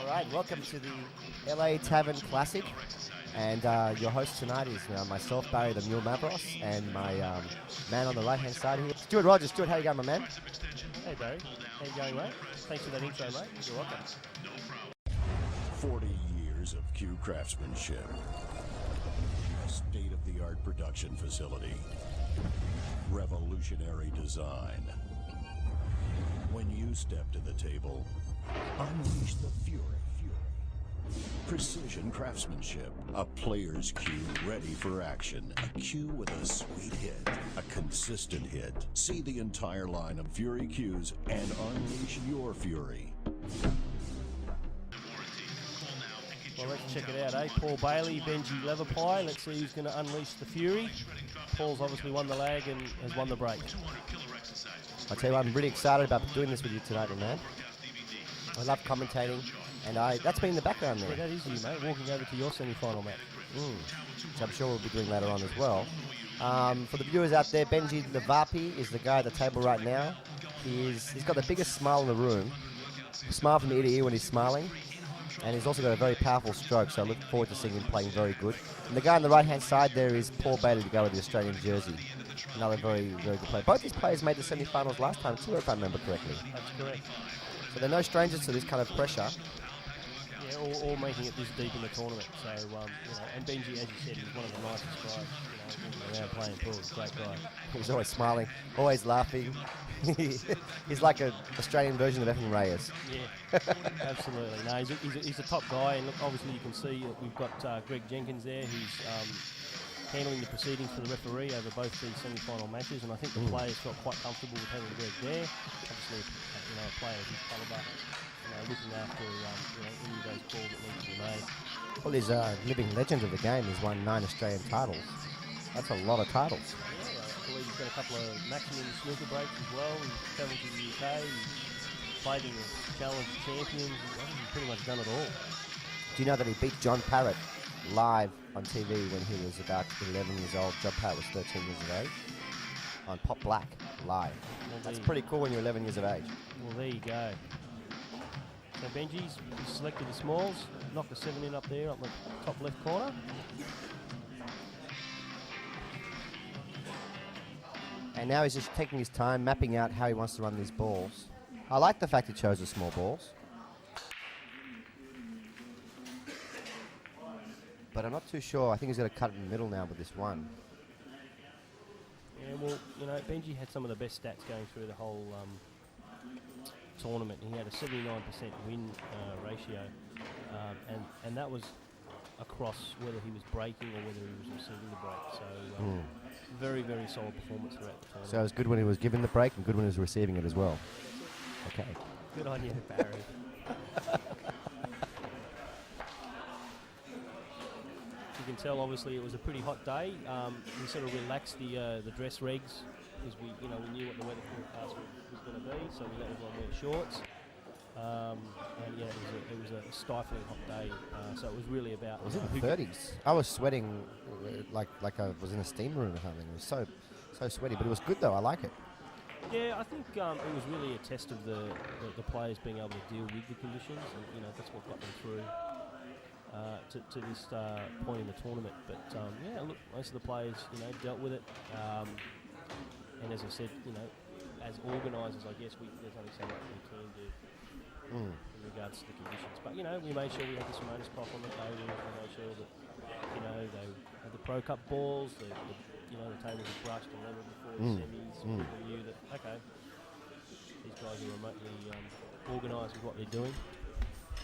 All right, welcome to the LA Tavern Classic, and your host tonight is myself, Barry the Mule Mavros, and my man on the right-hand side here, Stuart Rogers. Stuart, how you going, my man? Hey, Barry. How you going, mate? Thanks for that intro, mate. You're welcome. 40 years of Q craftsmanship. A state-of-the-art production facility. Revolutionary design. When you step to the table, unleash the fury. Precision craftsmanship. A player's cue ready for action. A cue with a sweet hit. A consistent hit. See the entire line of Fury cues and unleash your fury. Well, let's check it out, eh? Paul Bailey, Benji, Levapie. Let's see who's going to unleash the fury. Paul's obviously won the lag and has won the break. I tell you what, I'm really excited about doing this with you tonight, man. I love commentating, and that's been in the background there. Yeah, that is you, mate, walking over to your semi-final match. Which I'm sure we'll be doing later on as well. For the viewers out there, Benji Levapie is the guy at the table right now. He's got the biggest smile in the room. Smile from ear to ear when he's smiling. And he's also got a very powerful stroke, so I look forward to seeing him playing very good. And the guy on the right-hand side there is Paul Bailey to go with the Australian jersey. Another very, very good player. Both these players made the semi-finals last time too, if I remember correctly. That's correct. So they're no strangers to this kind of pressure. Yeah, all making it this deep in the tournament. So, and Benji, as you said, he's one of the nicest guys, walking around playing pool. He's a great guy. He's always smiling, always laughing. He's like an Australian version of Evan Reyes. Yeah, absolutely. No, he's a top guy, and look, obviously you can see that we've got Greg Jenkins there, who's handling the proceedings for the referee over both these semi-final matches, and I think the players felt quite comfortable with having Greg there. Obviously, a player of his calibre, looking after any of those calls that need to be made. Well, he's a living legend of the game. He's won 9 Australian titles. That's a lot of titles. Yeah, I believe he's got a couple of maximum snooker breaks as well. He's travelled to the UK. He's played in the Challenge Champions. He's pretty much done it all. Do you know that he beat John Parrott live on TV when he was about 11 years old? John Parrott was 13 years of age. On Pop Black, live. Well, that's pretty cool when you're 11 years of age. Well, there you go. So Benji's selected the smalls, knocked the 7 in up there on the top left corner. And now he's just taking his time, mapping out how he wants to run these balls. I like the fact he chose the small balls. But I'm not too sure. I think he's going to cut it in the middle now with this one. Yeah, well, Benji had some of the best stats going through the whole tournament. He had a 79% win ratio, and that was across whether he was breaking or whether he was receiving the break. So very, very solid performance throughout the tournament. So it was good when he was giving the break and good when he was receiving it as well. Okay. Good on you, Barry. You can tell, obviously, it was a pretty hot day. We sort of relaxed the dress regs because we knew what the weather forecast was going to be, so we let everyone wear shorts. And yeah, it was a stifling hot day. So it was really about. Was it the 30s? I was sweating like I was in a steam room or something. It was so sweaty, but it was good though. I like it. Yeah, I think it was really a test of the players being able to deal with the conditions, and that's what got them through to this point in the tournament. But yeah, look, most of the players dealt with it, and as I said, as organisers, I guess there's only so much we can do in regards to the conditions. But we made sure we had the Simonis cloth on the table. We made sure that they had the Pro Cup balls. The tables were brushed and leveled before the semis. People knew that these guys are remotely organised with what they're doing.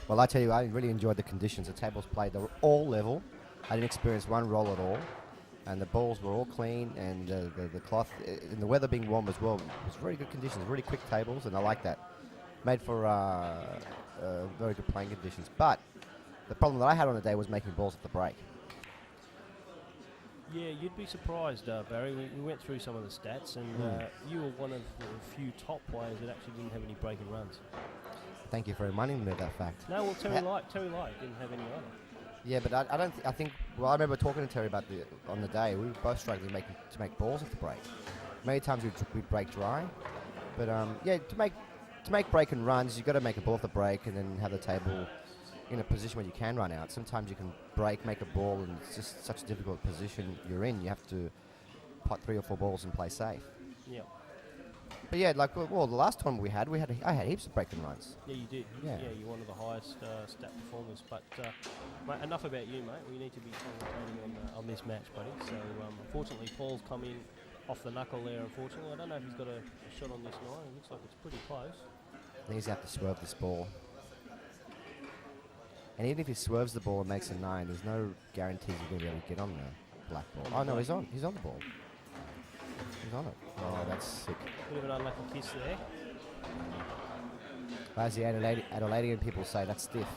Well, I tell you, I really enjoyed the conditions. The tables played; they were all level. I didn't experience one roll at all, and the balls were all clean. And the cloth, and the weather being warm as well, it was very good conditions. Really quick tables, and I like that. Made for very good playing conditions. But the problem that I had on the day was making balls at the break. Yeah, you'd be surprised, Barry. We went through some of the stats, and you were one of the few top players that actually didn't have any breaking runs. Thank you for reminding me of that fact. No, well, Terry Light didn't have any either. Yeah, but I think. Well, I remember talking to Terry about on the day. We were both struggling to make balls at the break. Many times we'd break dry, but yeah, to make break and runs, you've got to make a ball at the break and then have the table in a position where you can run out. Sometimes you can break, make a ball, and it's just such a difficult position you're in. You have to pot 3 or 4 balls and play safe. Yeah. But yeah, like well, the last time I had heaps of breaking runs. Yeah, you did. Yeah. You're one of the highest stat performers. But mate, enough about you, mate. We need to be concentrating on this match, buddy. So unfortunately, Paul's come in off the knuckle there. Unfortunately, I don't know if he's got a shot on this 9. It looks like it's pretty close. I think he's going to have to swerve this ball. And even if he swerves the ball and makes a 9, there's no guarantees he's going to be able to get on the black ball. Oh no, he's on the ball. He's on it. Oh, that's sick. Bit of an unlucky kiss there. As the Adelaidean people say, that's stiff.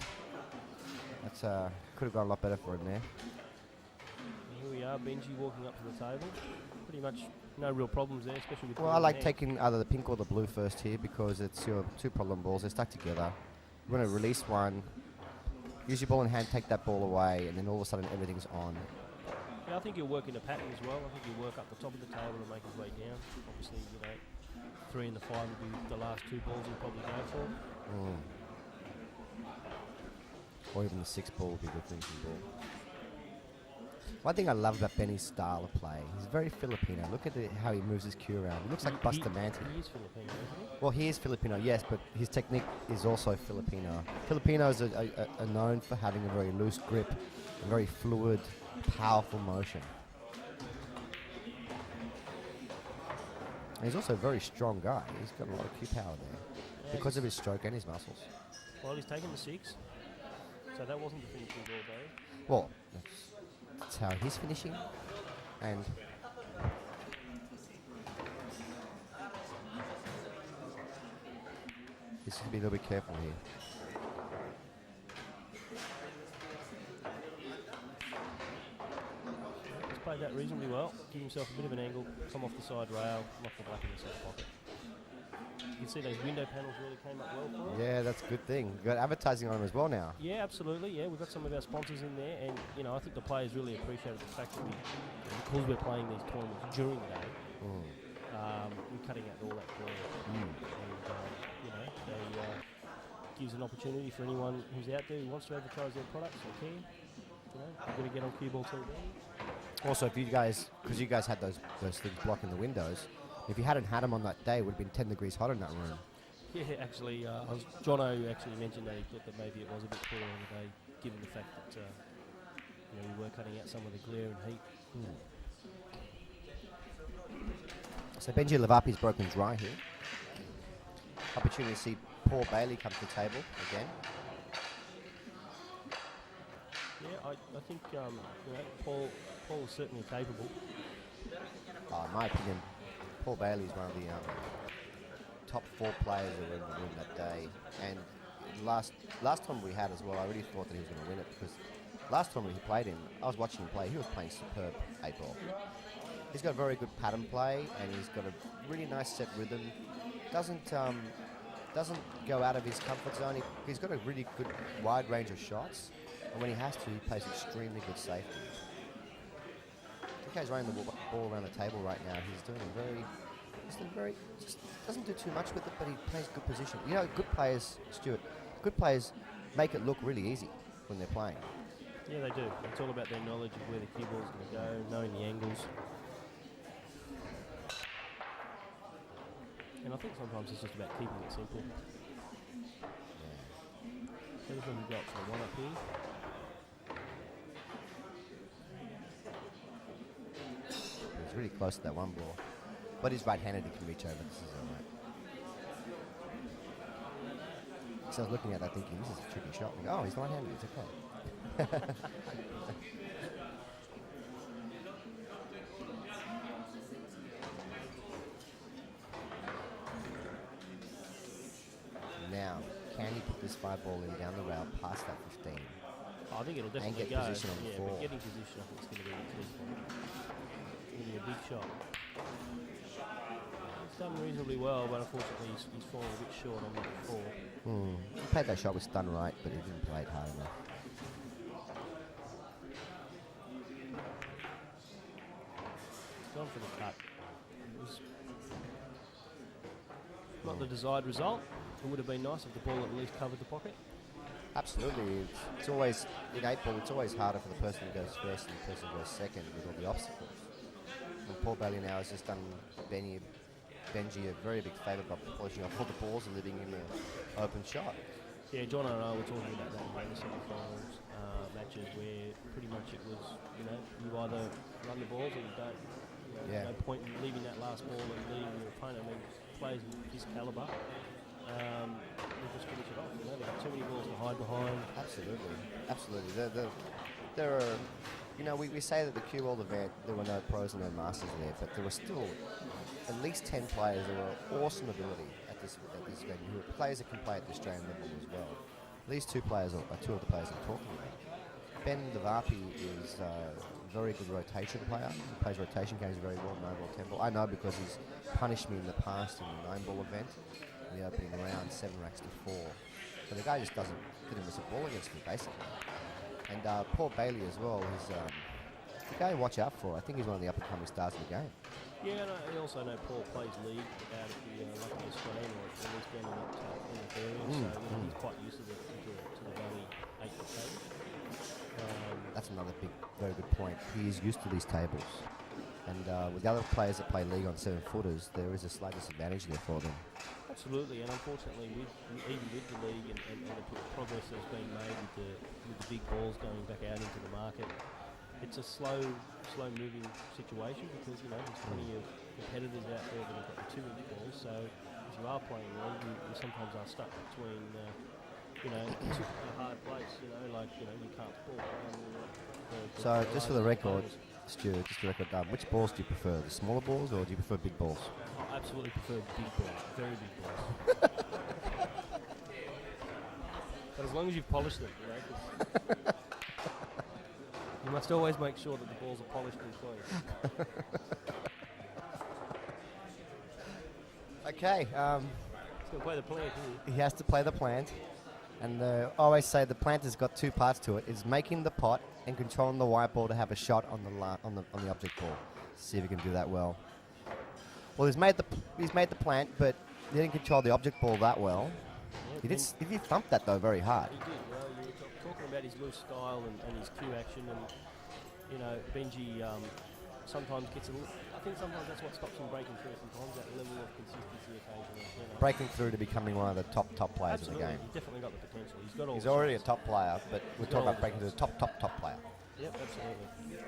That's could have gone a lot better for him there. Here we are, Benji walking up to the table. Pretty much no real problems there, especially with. Well, I like taking either the pink or the blue first here because it's your 2 problem balls. They're stuck together. You want to release one, use your ball in hand, take that ball away, and then all of a sudden everything's on. Yeah, I think you'll work in a pattern as well. I think you'll work up the top of the table and make his way down. Obviously, 3 and the 5 will be the last 2 balls he'll probably go for. Or even the 6 ball would be the finishing ball. One thing I love about Benny's style of play, he's very Filipino. Look at how he moves his cue around. He looks like Bustamante. He is Filipino, isn't he? Well, he is Filipino, yes, but his technique is also Filipino. Filipinos are known for having a very loose grip, a very fluid, powerful motion. And he's also a very strong guy. He's got a lot of cue power there because of his stroke and his muscles. Well, he's taken the 6, so that wasn't the finishing ball, though. Well, that's how he's finishing, and this should be a little bit careful here. He's played that reasonably well. Give himself a bit of an angle, come off the side rail, knock the black in the centre pocket. You can see those window panels really came up well for him. Yeah, that's a good thing. You've got advertising on them as well now. Yeah, absolutely. Yeah, we've got some of our sponsors in there, and I think the players really appreciated the fact that because we're playing these tournaments during the day, we're cutting out all that glare, and they gives an opportunity for anyone who's out there who wants to advertise their products or can. You're going to get on CueWorld TV. Also, if you guys, because you guys had those things blocking the windows, if you hadn't had them on that day, it would have been 10 degrees hot in that room. Yeah, actually, Jono actually mentioned that he thought that maybe it was a bit cooler in the day, given the fact that we were cutting out some of the glare and heat. So Benji Levapie's broken dry here. Opportunity to see Paul Bailey come to the table again. Yeah, I think Paul is certainly capable. In my opinion, Paul Bailey is one of the top 4 players that were in the room that day. And last time we had as well, I really thought that he was going to win it because last time we played him, I was watching him play, he was playing superb 8-ball. He's got a very good pattern play and he's got a really nice set rhythm. Doesn't go out of his comfort zone. He's got a really good wide range of shots. And when he has to, he plays extremely good safety. I think he's running the ball around the table right now. He's doing just doesn't do too much with it, but he plays good position. Good players, Stuart, good players make it look really easy when they're playing. Yeah, they do. It's all about their knowledge of where the cue ball's going to go, knowing the angles. And I think sometimes it's just about keeping it simple. So this one we've got for 1 up here. He's really close to that 1 ball. But he's right-handed, he can reach over. This is all right. So I was looking at that thinking, this is a tricky shot. Oh, he's right-handed, it's okay. Now, can he put this 5 ball in down the rail past that 15? I think it'll definitely and get go. position on the 4. But getting position, I think it's going to be the key. It's going to be a big shot. He's done reasonably well, but unfortunately he's fallen a bit short on that 4. He played that shot with stun right, but he didn't play it hard enough. He's gone for the cut. It was not the desired result. It would have been nice if the ball at least covered the pocket. Absolutely. It's always, in 8-ball, it's always harder for the person who goes first and the person who goes second with all the obstacles. And Paul Bailey now has just done Benji a very big favour by polishing off all the balls and leaving him an open shot. Yeah, John and I were talking about that in the semi-finals matches where pretty much it was, you either run the balls or you don't. No point in leaving that last ball and leaving your opponent. I mean, players of his calibre, they just finish it off. They have too many balls to hide behind. Absolutely. There are, we say that the CueWorld event, there were no pros and no masters there, but there were still at least 10 players that were awesome ability at this venue, who are players that can play at the Australian level as well. These two players are two of the players I'm talking about. Ben Levapie is a very good rotation player. He plays rotation games very well, 9-ball, 10-ball. I know because he's punished me in the past in the 9-ball event, in the opening round, 7 racks to 4. So the guy just didn't miss a ball against me, basically. And Paul Bailey as well, he's the guy to watch out for. I think he's one of the up-and-coming stars of the game. Yeah, and I also know Paul plays league out of the Levapie Australian, or at least down in the area, so he's quite used to the Valley 8-foot table. That's another very good point. He is used to these tables. And with the other players that play league on 7-footers, there is a slight disadvantage there for them. Absolutely, and unfortunately, even with the league and the progress that's been made with the big balls going back out into the market, it's a slow moving situation because there's plenty of competitors out there that have got the 2-inch balls. So if you are playing league, you sometimes are stuck between a hard place. You can't ball. So just for the record, Stu, which balls do you prefer? The smaller balls or do you prefer big balls? I absolutely prefer big balls, very big balls. But as long as you've polished them, you must always make sure that the balls are polished and clean. Okay. He's going to play the plant here. He has to play the plant. And I always say the plant has got two parts to it. It's making the pot and controlling the white ball to have a shot on the object ball. See if he can do that well. Well, he's made the plant, but he didn't control the object ball that well. Yeah, He did thump that though very hard. He did. Well, you were talking about his loose style and his cue action, and Benji sometimes gets a little. I think sometimes that's what stops him breaking through. Sometimes that level of consistency occasionally. Breaking through to becoming one of the top players Absolutely. in the game. He's definitely got the potential. He's got all. He's already a top player, but we're talking about breaking to the top player. Yep, absolutely.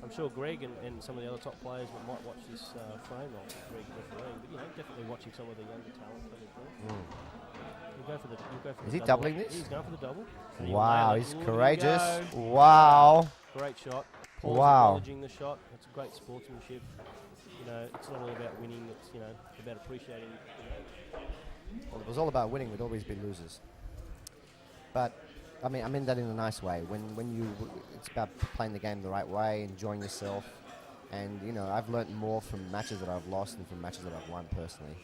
I'm sure Greg and some of the other top players might watch this frame, not Greg refereeing, but definitely watching some of the younger talent coming through. You'll go for the Is he double. doubling this? He's going for the double. Wow, he's Look at him courageous. go. Wow. Great shot. Paul's Wow. acknowledging the shot. It's great sportsmanship. It's not all about winning. It's about appreciating. Well, if it was all about winning, we'd always be losers. But I mean that in a nice way. It's about playing the game the right way, enjoying yourself, and I've learnt more from matches that I've lost than from matches that I've won personally.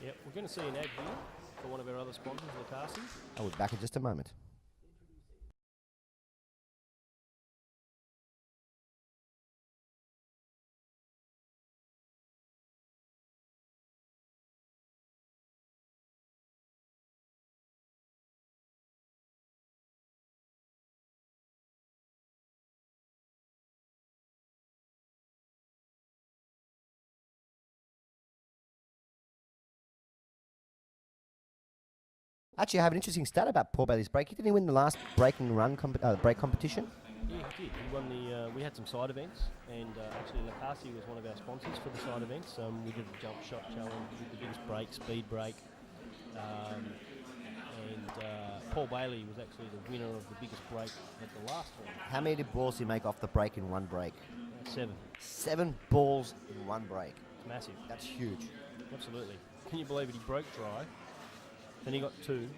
Yep, we're going to see an ad here for one of our other sponsors, Levapie. I'll be back in just a moment. Actually, I have an interesting stat about Paul Bailey's break. Didn't he win the last break competition? Yeah, he did. He won the. We had some side events, and actually Levapie was one of our sponsors for the side events. We did the jump shot challenge, we did the biggest break, speed break, and Paul Bailey was actually the winner of the biggest break at the last one. How many balls did he make off the break in one break? 7. 7 balls in one break. It's massive. That's huge. Absolutely. Can you believe it? He broke dry, then he got 2, and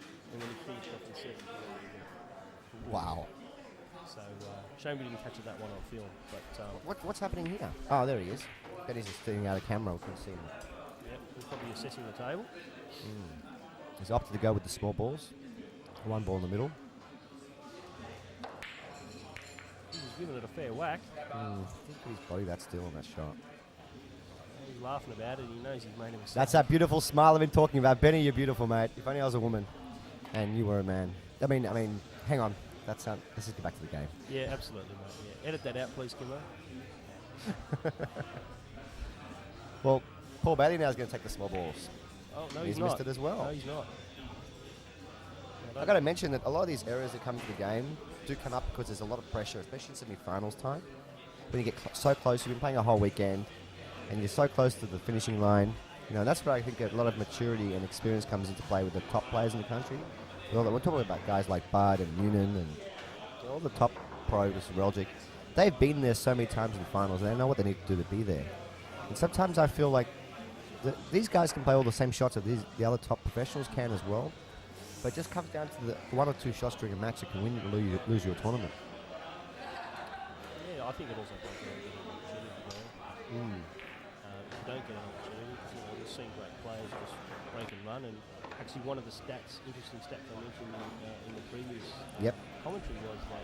then he finished off in 7. Wow. So shame we didn't capture that one on film. But What's happening here? Oh, there he is. Benji's just sitting out of camera. We can see him. yeah, he's probably assessing the table. He's opted to go with the small balls. One ball in the middle. He was giving it a fair whack. I think his body that still on that shot. He's laughing about it. He knows he's made a mistake. That's that beautiful smile I've been talking about. Benny, you're beautiful, mate. If only I was a woman and you were a man. I mean, hang on. Let's just get back to the game. Yeah, absolutely, mate. Yeah. Edit that out, please, Kimmo. Well, Paul Bailey now is going to take the small balls. Oh, no, He's he's not. missed it as well. No, he's not. I've got to mention that a lot of these errors that come to the game do come up because there's a lot of pressure, especially in semi-finals time. When you get so close, you've been playing a whole weekend, and you're so close to the finishing line. You know, that's where I think a lot of maturity and experience comes into play with the top players in the country. We're talking about guys like Bud and Noonan and all the top pros, Reljic. They've been there so many times in finals, and they know what they need to do to be there. And sometimes I feel like these guys can play all the same shots that the other top professionals can as well. But it just comes down to the 1 or 2 shots during a match that can win or lose your tournament. Yeah, I think it also comes down to the opportunity as well. If you don't get an opportunity, we've seen great players just break and run. And actually, one of the interesting stats I mentioned in the previous commentary was that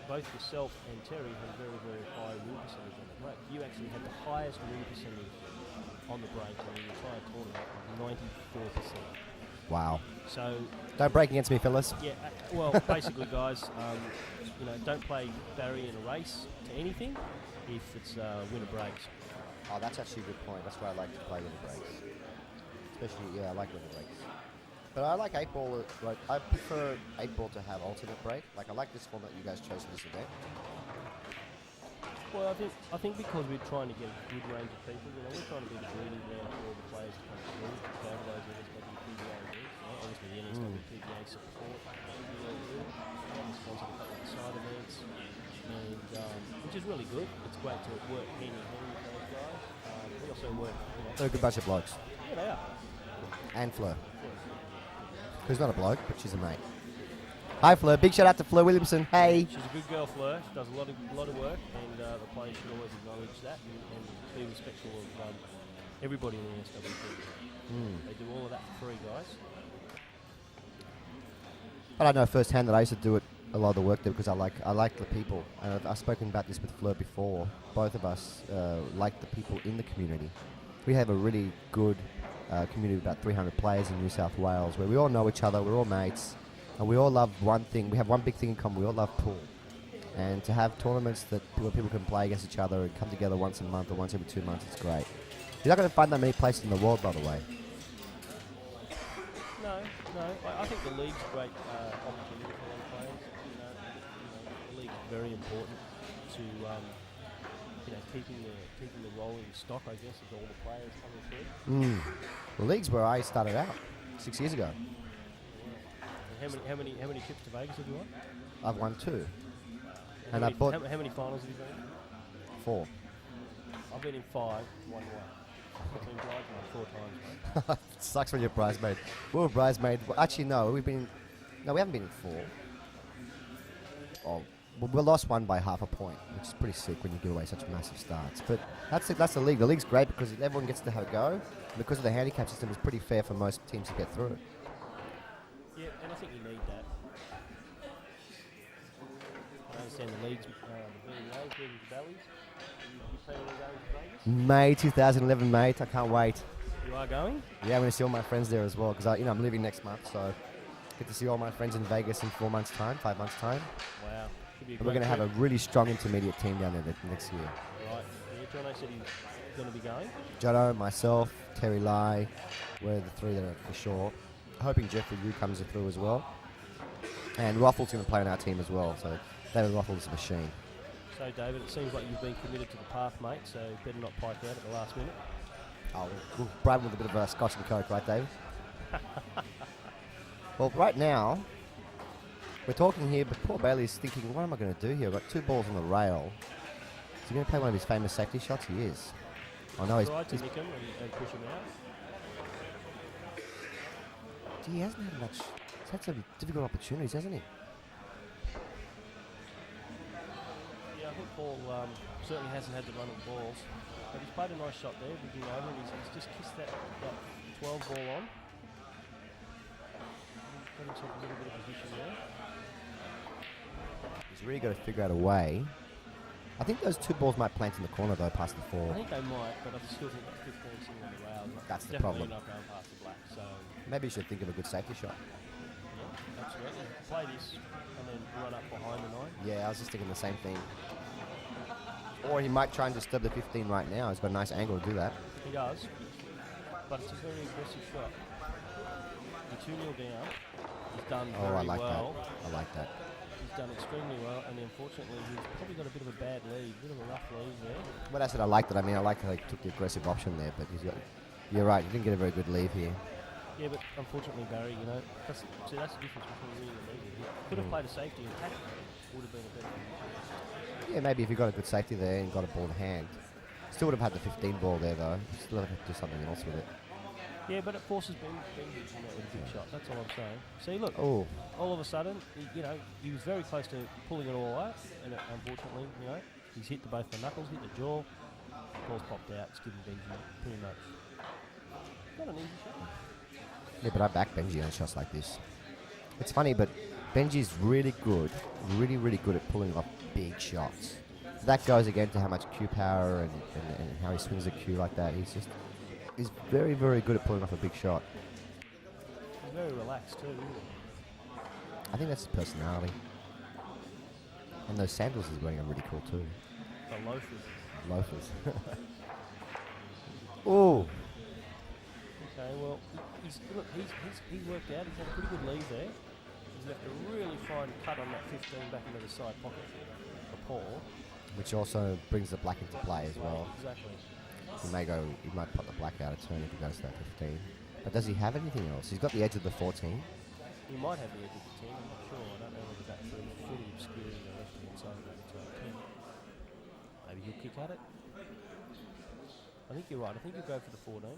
both yourself and Terry had very, very high win percentage on the break. You actually had the highest win percentage on the break in the entire tournament of 94%. Wow. So don't break against me, fellas. Yeah, well, basically, guys, don't play Barry in a race to anything if it's winner breaks. Oh, that's actually a good point. That's why I like to play winner breaks. Especially, I like winner breaks. But I like 8-ball. I prefer 8-ball to have alternate break. Like, I like this format you guys chose for this event. Well, I think because we're trying to get a good range of people, we're trying to be the breeding ground for all the players to come through. Go to those NSWPBA events. Obviously, the NSWPBA support we sponsor a couple of side events, and which is really good. It's great to work hand in hand with those guys. We also work. They're a good bunch of blokes. Yeah, they are. And Fleur. Who's not a bloke, but she's a mate. Hi, Fleur. Big shout out to Fleur Williamson. Hey. She's a good girl, Fleur. She does a lot of work, and the players should always acknowledge that and be respectful of everybody in the NSWP. They do all of that for free, guys. But I know firsthand that I used to do it a lot of the work there because I like the people. And I've spoken about this with Fleur before. Both of us like the people in the community. We have a really good community of about 300 players in New South Wales where we all know each other, we're all mates, and we all love one thing. We have one big thing in common. We all love pool. And to have tournaments where people can play against each other and come together once a month or once every 2 months, it's great. You're not going to find that many places in the world, by the way. No. I think the league's a great opportunity for young players. The league's very important to keeping the rolling stock, I guess, of all the players coming through. The league's where I started out 6 years ago. And how many trips to Vegas have you won? I've won 2. And how many finals have you been in? 4. I've been in 5, 1 1. I've been bridesmaid 4 times, mate. It sucks when you're bridesmaid. We were bridesmaid. Actually, no, we haven't been in 4. Oh, we lost 1 by half a point, which is pretty sick when you give away such massive starts. But that's the league. The league's great because everyone gets to have a go. And because of the handicap system, it's pretty fair for most teams to get through. Yeah, and I think you need that. I understand the league's moving to Valleys. You planning on going to Vegas? May 2011, mate. I can't wait. You are going? Yeah, I'm going to see all my friends there as well because I'm leaving next month, so get to see all my friends in Vegas in 4 months' time, 5 months' time. Wow. And we're going to have a really strong intermediate team down there next year. Right. Yeah, Jono said he's going to be going. Jono, myself, Terry Lai, we're the 3 that are for sure. Hoping Jeffrey Yu comes through as well. And Ruffles going to play on our team as well, so David Ruffles is a machine. So, David, it seems like you've been committed to the path, mate, so better not pike out at the last minute. Oh, we'll bribe him with a bit of scotch and coke, right, David? Well, right now, we're talking here, but poor Bailey's thinking, what am I going to do here? I've got 2 balls on the rail. Is he going to play one of his famous safety shots? He is. I know he's... Tried to nick him and push him out. Gee, he hasn't had much... He's had some difficult opportunities, hasn't he? Yeah, I think Paul certainly hasn't had the run of balls. But he's played a nice shot there, digging over, and he's just kissed that 12 ball on. Got himself a little bit of position there. He's really got to figure out a way. I think those 2 balls might plant in the corner, though, past the 4. I think they might, but I still think that's 15 sitting on the rail. That's the Definitely problem. not going past the black, so... Maybe you should think of a good safety shot. Yeah. Absolutely. Play this and then run up behind the 9. Yeah, I was just thinking the same thing. Or he might try and disturb the 15 right now. He's got a nice angle to do that. He does. But it's a very aggressive shot. You're 2-0 down. He's done very I like well. that. I like that. He's done extremely well, and unfortunately, he's probably got a bit of a bad lead, a bit of a rough lead there. But I said I liked it. I mean, I like how he took the aggressive option there, but he's got... You're right, he didn't get a very good lead here. Yeah, but unfortunately, Barry, you know, that's the difference between winning and losing. He could have played a safety and tackle. Would have been a better position. Yeah, maybe if he got a good safety there and got a ball in hand. Still would have had the 15 ball there, though. Still have to do something else with it. Yeah, but it forces Benji to come out with a big shot. That's all I'm saying. See, look, Oh, all of a sudden, he was very close to pulling it all out, and unfortunately, he's hit the both the knuckles, hit the jaw, ball's popped out. It's given Benji pretty much not an easy shot. yeah, but I back Benji on shots like this. It's funny, but Benji's really good, really good at pulling off big shots. That goes again to how much Q power and how he swings the Q like that. He's very good at pulling off a big shot. He's very relaxed too, isn't he? I think that's his personality. And those sandals he's wearing are really cool too. The loafers. Loafers. Oh, Okay, well, he's worked out. He's had a pretty good lead there. He's left a really fine cut on that 15 back into the side pocket for Paul. which also brings the black into play as well. Exactly. He might put the black out of turn if he goes to that 15. But does he have anything else? He's got the edge of the 14. He might have the edge of the 10, I'm not sure. I don't know whether that's fully obscuring the left-hand side of that 10. Maybe he'll kick at it. I think you're right. I think he'll go for the 14.